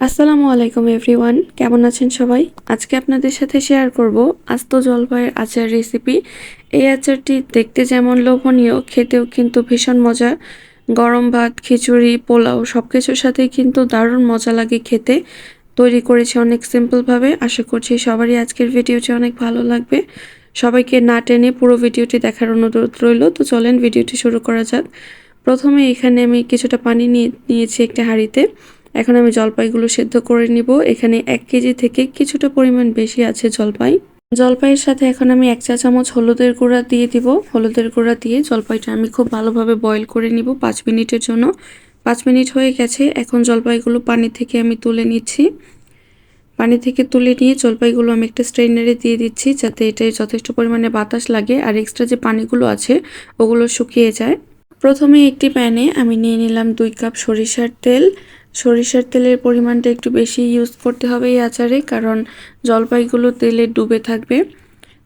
আসসালামু আলাইকুম এভরিওয়ান, কেমন আছেন সবাই? আজকে আপনাদের সাথে শেয়ার করব আস্ত জলপাইয়ের আচার রেসিপি। এই আচারটি দেখতে যেমন লোভনীয়, খেতেও কিন্তু ভীষণ মজা। গরম ভাত, খিচুড়ি, পোলাও সব কিছুর সাথেই কিন্তু দারুণ মজা লাগে খেতে। তৈরি করেছি অনেক সিম্পলভাবে। আশা করছি সবারই আজকের ভিডিওটি অনেক ভালো লাগবে। সবাইকে না টেনে পুরো ভিডিওটি দেখার অনুরোধ রইল। তো চলেন ভিডিওটি শুরু করা যাক। প্রথমে এখানে আমি কিছুটা পানি নিয়েছি একটা হাঁড়িতে। এখন আমি জলপাইগুলো সেদ্ধ করে নিব। এখানে 1 কেজি থেকে কিছুটা পরিমাণ বেশি আছে জলপাই। জলপাইয়ের সাথে এখন আমি 1 চা চামচ হলুদের গুঁড়া দিয়ে দিব। হলুদের গুঁড়া দিয়ে জলপাইটা আমি খুব ভালোভাবে বয়েল করে নিব 5 মিনিটের জন্য। 5 মিনিট হয়ে গেছে। এখন জলপাইগুলো পানি থেকে আমি তুলে নিচ্ছি। পানি থেকে তুলে নিয়ে জলপাইগুলো আমি একটা স্ট্রেনারে দিয়ে দিচ্ছি, যাতে এটায় যথেষ্ট পরিমাণে বাতাস লাগে আর এক্সট্রা যে পানিগুলো আছে ওগুলো শুকিয়ে যায়। প্রথমে একটি প্যানে আমি নিয়ে নিলাম 2 কাপ সরিষার তেল। সরিষার তেলের পরিমাণটা একটু বেশি ইউজ করতে হবে এই আচারে, কারণ জলপাইগুলো তেলে ডুবে থাকবে।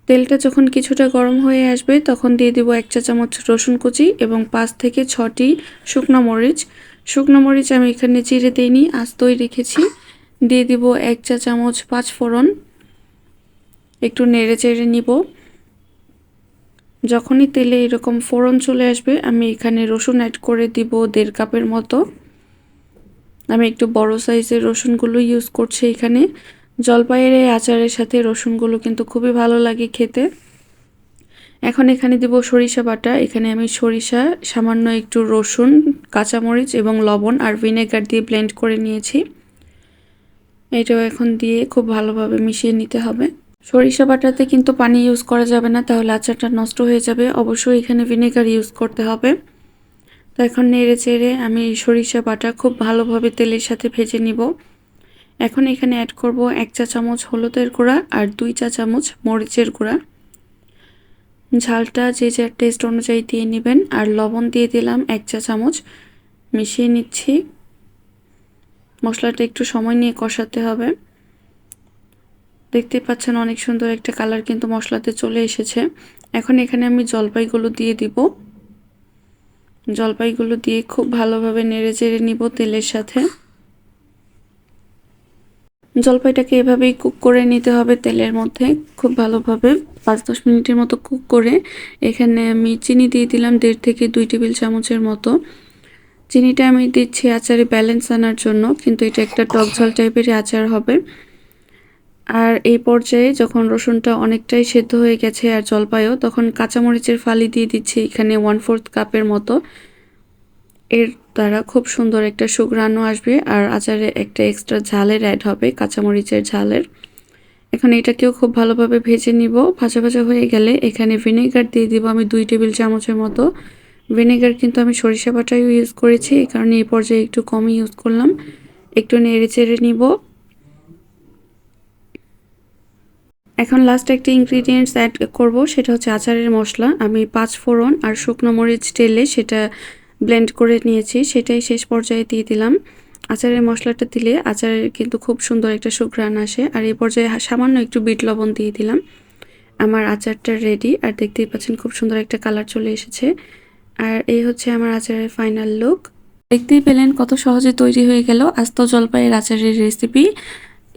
তেলটা যখন কিছুটা গরম হয়ে আসবে তখন দিয়ে দেব 1 চা চামচ রসুন কুচি এবং 5 থেকে 6টি শুকনো মরিচ। শুকনো মরিচ আমি এখানে চিড়ে দিইনি, আস্তই রেখেছি। দিয়ে দিব 1 চা চামচ 5 ফোড়ন। একটু নেড়ে চেড়ে নিব। যখনই তেলে এরকম ফোড়ন চলে আসবে আমি এখানে রসুন অ্যাড করে দিব 1.5 কাপের মতো। আমি একটু বড় সাইজের রসুনগুলো ইউজ করছি এখানে। জলপাইয়ের এই আচারের সাথে রসুনগুলো কিন্তু খুবই ভালো লাগে খেতে। এখন এখানে দিব সরিষা বাটা। এখানে আমি সরিষা, সামান্য একটু রসুন, কাঁচামরিচ এবং লবণ আর ভিনেগার দিয়ে ব্লেন্ড করে নিয়েছি। এটাও এখন দিয়ে খুব ভালোভাবে মিশিয়ে নিতে হবে। সরিষা বাটাতে কিন্তু পানি ইউজ করা যাবে না, তাহলে আচারটা নষ্ট হয়ে যাবে। অবশ্যই এখানে ভিনেগার ইউজ করতে হবে। তো এখন নেড়ে চেড়ে আমি সরিষা বাটা খুব ভালোভাবে তেলের সাথে ভেজে নিব। এখন এখানে অ্যাড করব 1 চা চামচ হলুদের গুঁড়া আর 2 চা চামচ মরিচের গুঁড়া। ঝালটা যে যার টেস্ট অনুযায়ী দিয়ে নেবেন। আর লবণ দিয়ে দিলাম 1 চা চামচ। মিশিয়ে নিচ্ছি। মশলাটা একটু সময় নিয়ে কষাতে হবে। দেখতে পাচ্ছেন অনেক সুন্দর একটা কালার কিন্তু মশলাতে চলে এসেছে। এখন এখানে আমি জলপাইগুলো দিয়ে দিব। জলপাইগুলো দিয়ে খুব ভালোভাবে নেড়ে চেড়ে নিব তেলের সাথে। জলপাইটাকে এভাবেই কুক করে নিতে হবে তেলের মধ্যে খুব ভালোভাবে 5-10 মিনিটের মতো কুক করে এখানে আমি চিনি দিয়ে দিলাম 1.5 থেকে 2 টেবিল চামচের মতো। চিনিটা আমি দিচ্ছি আচারে ব্যালেন্স আনার জন্য, কিন্তু এটা একটা টক ঝাল টাইপের আচার হবে। আর এই পর্যায়ে যখন রসুনটা অনেকটাই সেদ্ধ হয়ে গেছে আর জলপাইও, তখন কাঁচামরিচের ফালি দিয়ে দিচ্ছি এখানে 1/4 কাপের মতো। এর দ্বারা খুব সুন্দর একটা সুঘ্রাণও আসবে আর আচারে একটা এক্সট্রা ঝালের অ্যাড হবে, কাঁচামরিচের ঝালের। এখন এটাকেও খুব ভালোভাবে ভেজে নিব। ভাজা ভাজা হয়ে গেলে এখানে ভিনেগার দিয়ে দিব আমি 2 টেবিল চামচের মতো। ভিনেগার কিন্তু আমি সরিষা বাটাও ইউজ করেছি, এই কারণে এই পর্যায়ে একটু কমই ইউজ করলাম। একটু নেড়ে চেড়ে নিব। এখন লাস্ট একটা ইনগ্রিডিয়েন্টস অ্যাড করব, সেটা হচ্ছে আচারের মশলা। আমি 5 ফোড়ন আর শুকনো মরিচ টেলে সেটা ব্লেন্ড করে নিয়েছি, সেটাই শেষ পর্যায়ে দিয়ে দিলাম। আচারের মশলাটা দিলে আচারের কিন্তু খুব সুন্দর একটা সুঘ্রাণ আসে। আর এই পর্যায়ে সামান্য একটু বিট লবণ দিয়ে দিলাম। আমার আচারটা রেডি। আর দেখতেই পাচ্ছেন খুব সুন্দর একটা কালার চলে এসেছে। আর এই হচ্ছে আমার আচারের ফাইনাল লুক। দেখতেই পেলেন কত সহজে তৈরি হয়ে গেল আস্ত জলপাইয়ের আচারের রেসিপি।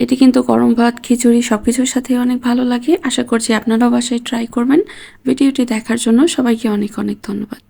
এটি কিন্তু গরম ভাত, খিচুড়ি সবকিছুর সাথে অনেক ভালো লাগে। আশা করছি আপনারাও বাসায় ট্রাই করবেন। ভিডিওটি দেখার জন্য সবাইকে অনেক অনেক ধন্যবাদ।